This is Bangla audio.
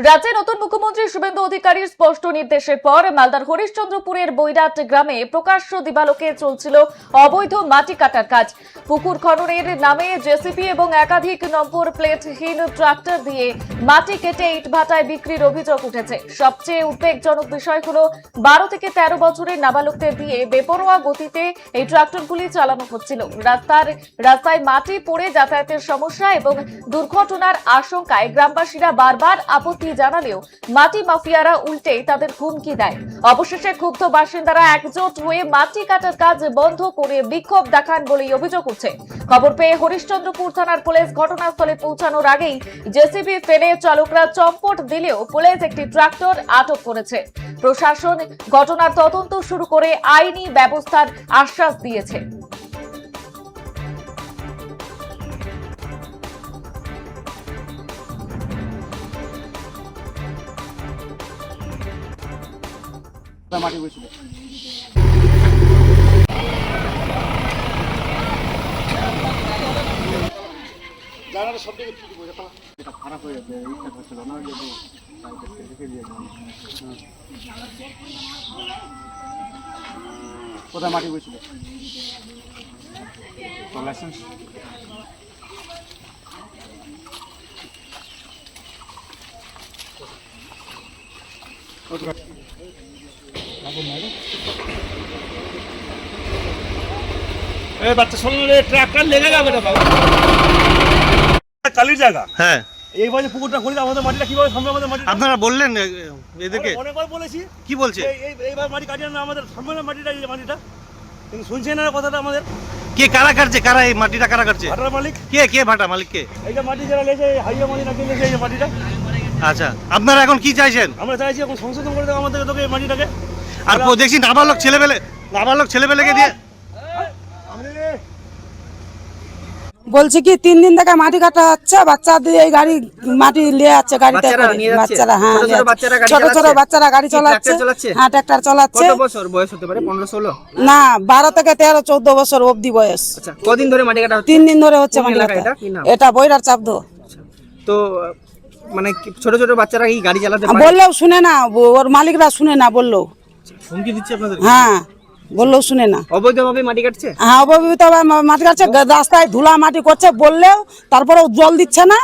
রাজ্যের নতুন মুখ্যমন্ত্রী শুভেন্দু অধিকারীর স্পষ্ট নির্দেশের পর মালদার হরিশ্চন্দ্রপুরের বৈরাট গ্রামে প্রকাশ্য দিবালোকে চলছিল অবৈধ মাটি কাটার কাজ। পুকুর খননের নামে জেসিপি এবং একাধিক নম্বর প্লেটহীন ট্রাক্টর দিয়ে মাটি কেটে ইটভাটায় বিক্রির অভিযোগ উঠেছে। সবচেয়ে উদ্বেগজনক বিষয় হলো 12 থেকে 13 বছরের নাবালকদের দিয়ে বেপরোয়া গতিতে এই ট্রাক্টরগুলি চালানো হচ্ছিল। রাস্তায় মাটি পড়ে যাতায়াতের সমস্যা এবং দুর্ঘটনার আশঙ্কায় গ্রামবাসীরা বারবার আপত্তি জানালেও মাটি মাফিয়ারা উল্টে তাদের হুমকি দেয়। অবশেষে ক্ষুব্ধ বাসিন্দারা একজোট হয়ে মাটি কাটার কাজ বন্ধ করে বিক্ষোভ দেখান বলেই অভিযোগ উঠছে। খবর পেয়ে হরিশ্চন্দ্রপুর থানার পুলিশ ঘটনাস্থলে পৌঁছানোর আগেই জেসিবি ফেলে চালকরা চম্পট দিলেও পুলিশ একটি ট্রাক্টর আটক করেছে। প্রশাসন ঘটনার তদন্ত শুরু করে আইনি ব্যবস্থার আশ্বাস দিয়েছে। মাটি বসছিল জানাটা সব দিকে ঠিক বোঝা এটা খারাপ হয়ে যাবে ইচ্ছা করছিল না যে দেখে দিয়ে কোথায় মাটি বসছিল লাইসেন্স বাচ্চা শোনো ট্রাক্টর লেগে যাবে না বাবা কালির জায়গা। হ্যাঁ এইভাবে পুকুরটা খুলে আমাদের মাটিটা কিভাবে সামনে আমাদের মাটি আপনারা বললেন এদেরকে অনেকবার বলেছি কি বলছে এইবার মাটি কাটিয়ে না আমাদের সামনে মাটিটা এই মাটিটা কিন্তু শুনছে না কথাটা আমাদের কে কারা কাটছে কারা এই মাটিটা কারা কাটছে ভাটার মালিক কে ভাটা মালিক কে এইটা মাটি যারা লেগেছে হাইওয়ে মাটি না কিনেছে এই মাটিটা। আচ্ছা আপনারা এখন কি চাইছেন? আমরা চাইছি এখন সংশোধন করে দেবো আমাদের তোকে এই মাটিটাকে। আর দেখছি নাবালক ছেলেবেলেকে দিয়ে বলছে কি 3 দিন থেকে মাটি কাটা হচ্ছে, বাচ্চাদের এই গাড়ি মাটি নিয়ে যাচ্ছে গাড়িতে বাচ্চারা। হ্যাঁ ছোট ছোট বাচ্চারা গাড়ি চালাচ্ছে। হ্যাঁ ট্রাক্টর চালাচ্ছে। কত বছর বয়স হতে পারে? 15-16 না 12 থেকে 13-14 বছর অবধি বয়স। আচ্ছা কদিন ধরে মাটি কাটা হচ্ছে? 3 দিন ধরে হচ্ছে মাটি এলাকা কাটা। এটা? কি নাম? এটা বৈরাট চাপদো। তো মানে ছোট ছোট বাচ্চারা কি গাড়ি চালাতে পারে? বললেও শুনে না, ওর মালিকরা শুনে না বললেও। হুমকি দিচ্ছে আপনাদের? হ্যাঁ বললেও শুনে না। অবৈধভাবে মাটি কাটছে? হ্যাঁ অবৈধভাবে মাটি কাটছে, রাস্তায় ধুলা মাটি করছে বললেও, তারপরেও জল দিচ্ছে না।